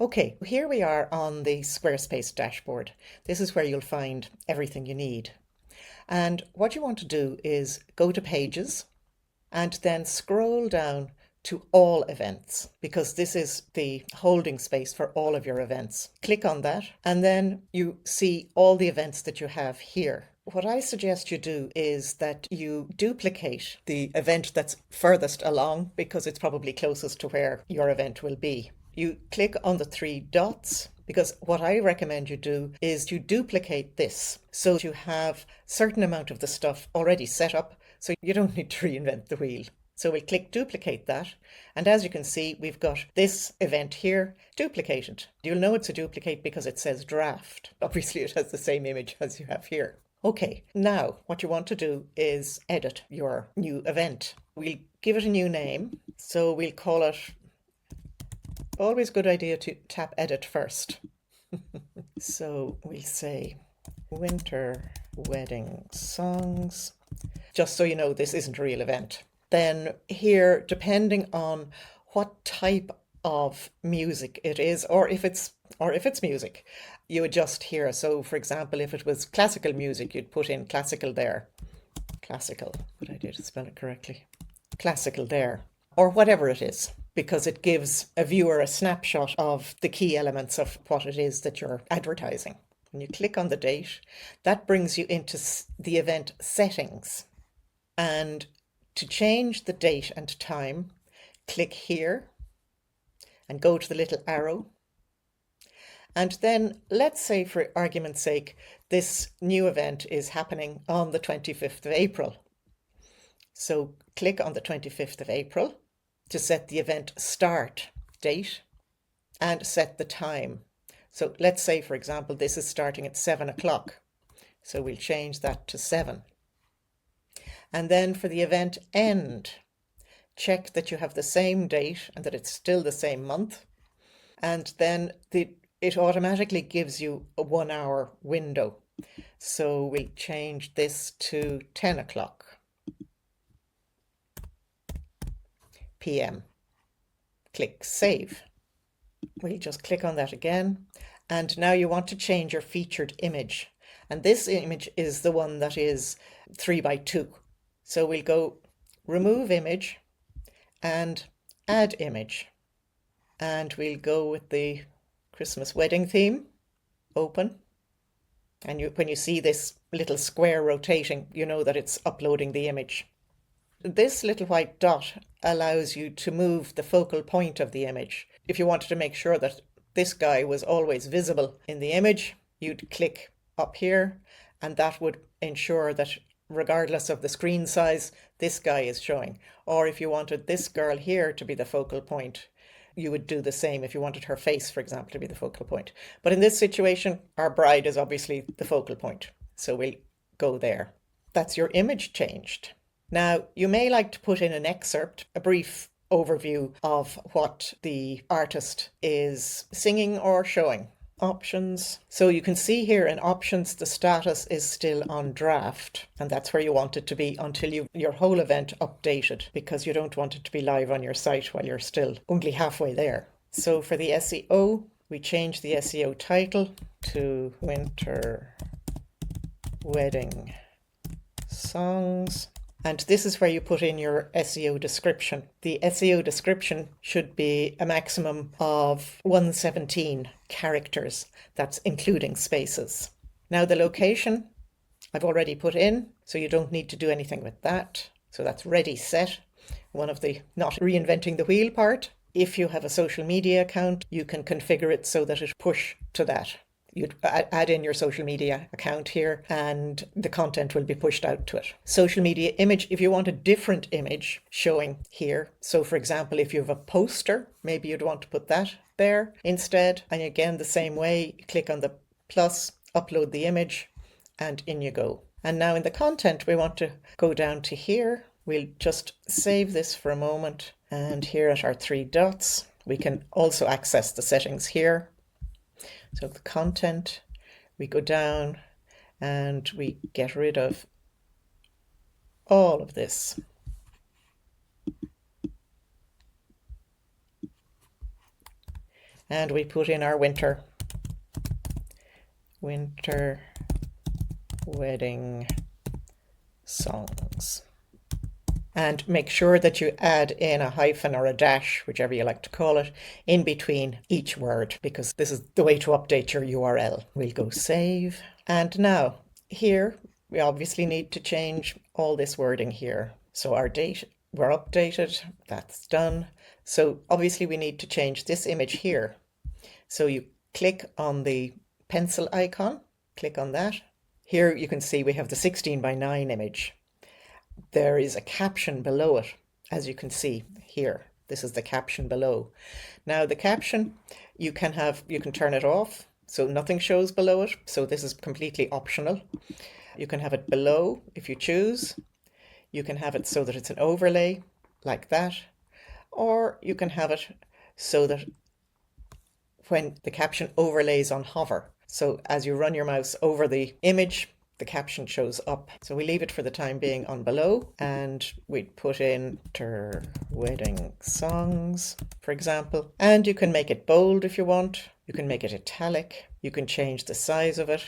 Okay, here we are on the Squarespace dashboard. This is where you'll find everything you need. And what you want to do is go to Pages and then scroll down to All Events, because this is the holding space for all of your events. Click on that and then you see all the events that you have here. What I suggest you do is that you duplicate the event that's furthest along, because it's probably closest to where your event will be. You click on the three dots, because what I recommend you do is you duplicate this so you have a certain amount of the stuff already set up, so you don't need to reinvent the wheel. So we'll click duplicate that, and as you can see, we've got this event here duplicated. You'll know it's a duplicate because it says draft. Obviously it has the same image as you have here. Okay, now what you want to do is edit your new event. We'll give it a new name, so we'll call it, always a good idea to tap edit first. So we'll say winter wedding songs, just so you know this isn't a real event. Then here, depending on what type of music it is, or if it's music, you adjust here. So for example, if it was classical music, you'd put in classical there. Classical, good idea to spell it correctly. Classical there, or whatever it is, because it gives a viewer a snapshot of the key elements of what it is that you're advertising. When you click on the date, that brings you into the event settings. And to change the date and time, click here and go to the little arrow. And then let's say, for argument's sake, this new event is happening on the 25th of April. So click on the 25th of April to set the event start date and set the time. So let's say, for example, this is starting at 7 o'clock. So we'll change that to 7. And then for the event end, check that you have the same date and that it's still the same month. And then it automatically gives you a 1 hour window. So we change this to 10 o'clock p.m. Click save. We'll just click on that again. And now you want to change your featured image. And this image is the one that is 3x2. So we'll go remove image and add image. And we'll go with the Christmas wedding theme, open. And when you see this little square rotating, you know that it's uploading the image. This little white dot allows you to move the focal point of the image. If you wanted to make sure that this guy was always visible in the image, you'd click up here, and that would ensure that regardless of the screen size, this guy is showing. Or if you wanted this girl here to be the focal point, you would do the same if you wanted her face, for example, to be the focal point. But in this situation, our bride is obviously the focal point. So we'll go there. That's your image changed. Now, you may like to put in an excerpt, a brief overview of what the artist is singing or showing. Options. So you can see here in options, the status is still on draft, and that's where you want it to be until your whole event updated, because you don't want it to be live on your site while you're still only halfway there. So for the SEO, we change the SEO title to Winter Wedding Songs. And this is where you put in your SEO description. The SEO description should be a maximum of 117 characters. That's including spaces. Now the location I've already put in, so you don't need to do anything with that. So that's ready, set. One of the not reinventing the wheel part. If you have a social media account, you can configure it so that it push to that. You'd add in your social media account here and the content will be pushed out to it. Social media image, if you want a different image showing here. So for example, if you have a poster, maybe you'd want to put that there instead. And again, the same way, click on the plus, upload the image, and in you go. And now in the content, we want to go down to here. We'll just save this for a moment. And here at our three dots, we can also access the settings here. So the content, we go down and we get rid of all of this. and we put in our winter wedding songs. And make sure that you add in a hyphen or a dash, whichever you like to call it, in between each word, because this is the way to update your URL. We'll go save. And now here, we obviously need to change all this wording here. So our date, we're updated, that's done. So obviously we need to change this image here. So you click on the pencil icon, click on that. Here you can see we have the 16:9 image. There is a caption below it, as you can see here. This is the caption below. Now the caption, you can turn it off, so nothing shows below it. So this is completely optional. You can have it below if you choose. You can have it so that it's an overlay like that, or you can have it so that when the caption overlays on hover. So as you run your mouse over the image, the caption shows up. So we leave it for the time being on below, and we put in wedding songs, for example. And you can make it bold if you want. You can make it italic. You can change the size of it.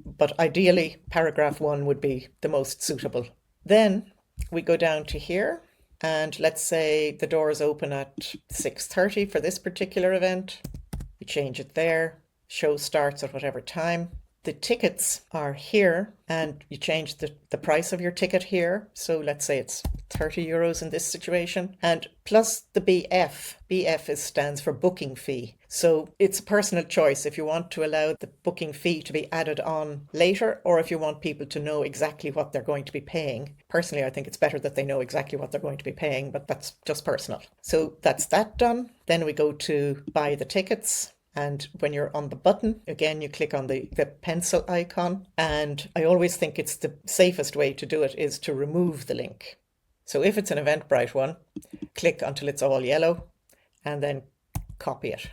But ideally, paragraph 1 would be the most suitable. Then we go down to here, and let's say the doors open at 6:30 for this particular event. We change it there. Show starts at whatever time. The tickets are here, and you change the price of your ticket here. So let's say it's 30 euros in this situation, and plus the BF. BF stands for booking fee. So it's a personal choice if you want to allow the booking fee to be added on later, or if you want people to know exactly what they're going to be paying. Personally, I think it's better that they know exactly what they're going to be paying, but that's just personal. So that's that done. Then we go to buy the tickets. And when you're on the button, again, you click on the pencil icon. And I always think it's the safest way to do it is to remove the link. So if it's an Eventbrite one, click until it's all yellow and then copy it.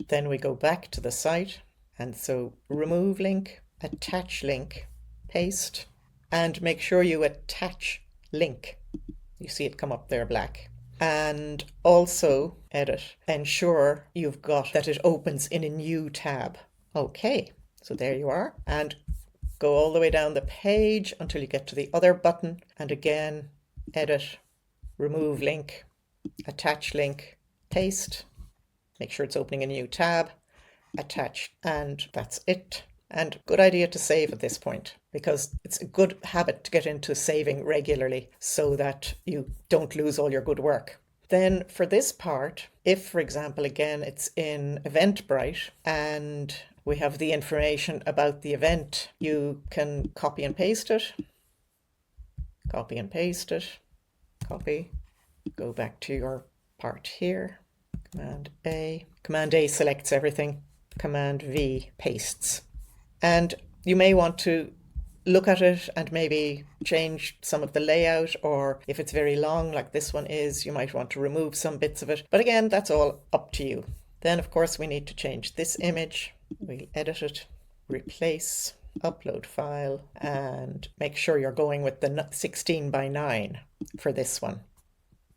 Then we go back to the site. And so remove link, attach link, paste, and make sure you attach link. You see it come up there black. And also edit, ensure you've got that it opens in a new tab. Okay, so there you are, and go all the way down the page until you get to the other button, and again edit, remove link, attach link, paste, make sure it's opening a new tab, attach, and that's it. And good idea to save at this point, because it's a good habit to get into saving regularly so that you don't lose all your good work. Then for this part, if, for example, again, it's in Eventbrite and we have the information about the event, you can copy and paste it, copy and paste it, copy, go back to your part here, Command A selects everything, Command V pastes. And you may want to look at it and maybe change some of the layout, or if it's very long like this one is, you might want to remove some bits of it. But again, that's all up to you. Then of course we need to change this image. We'll edit it, replace, upload file, and make sure you're going with the 16:9 for this one.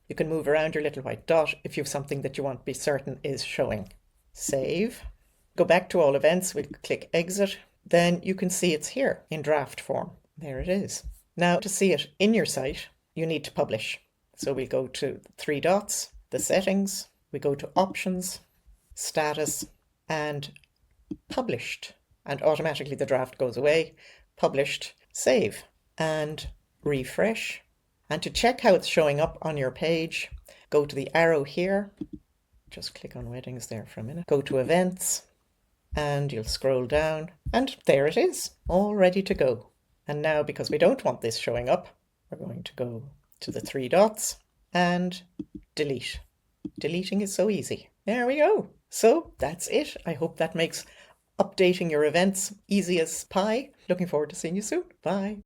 You can move around your little white dot if you have something that you want to be certain is showing. Save. Go back to all events, we'll click exit. Then you can see it's here in draft form. There it is. Now to see it in your site, you need to publish. So we go to 3 dots, the settings, we go to options, status, and published. And automatically the draft goes away. Published, save, and refresh. And to check how it's showing up on your page, go to the arrow here. Just click on weddings there for a minute. Go to events, and you'll scroll down, and there it is, all ready to go. And now, because we don't want this showing up, we're going to go to the 3 dots and delete. Deleting is so easy. There we go. So that's it. I hope that makes updating your events easy as pie. Looking forward to seeing you soon. Bye.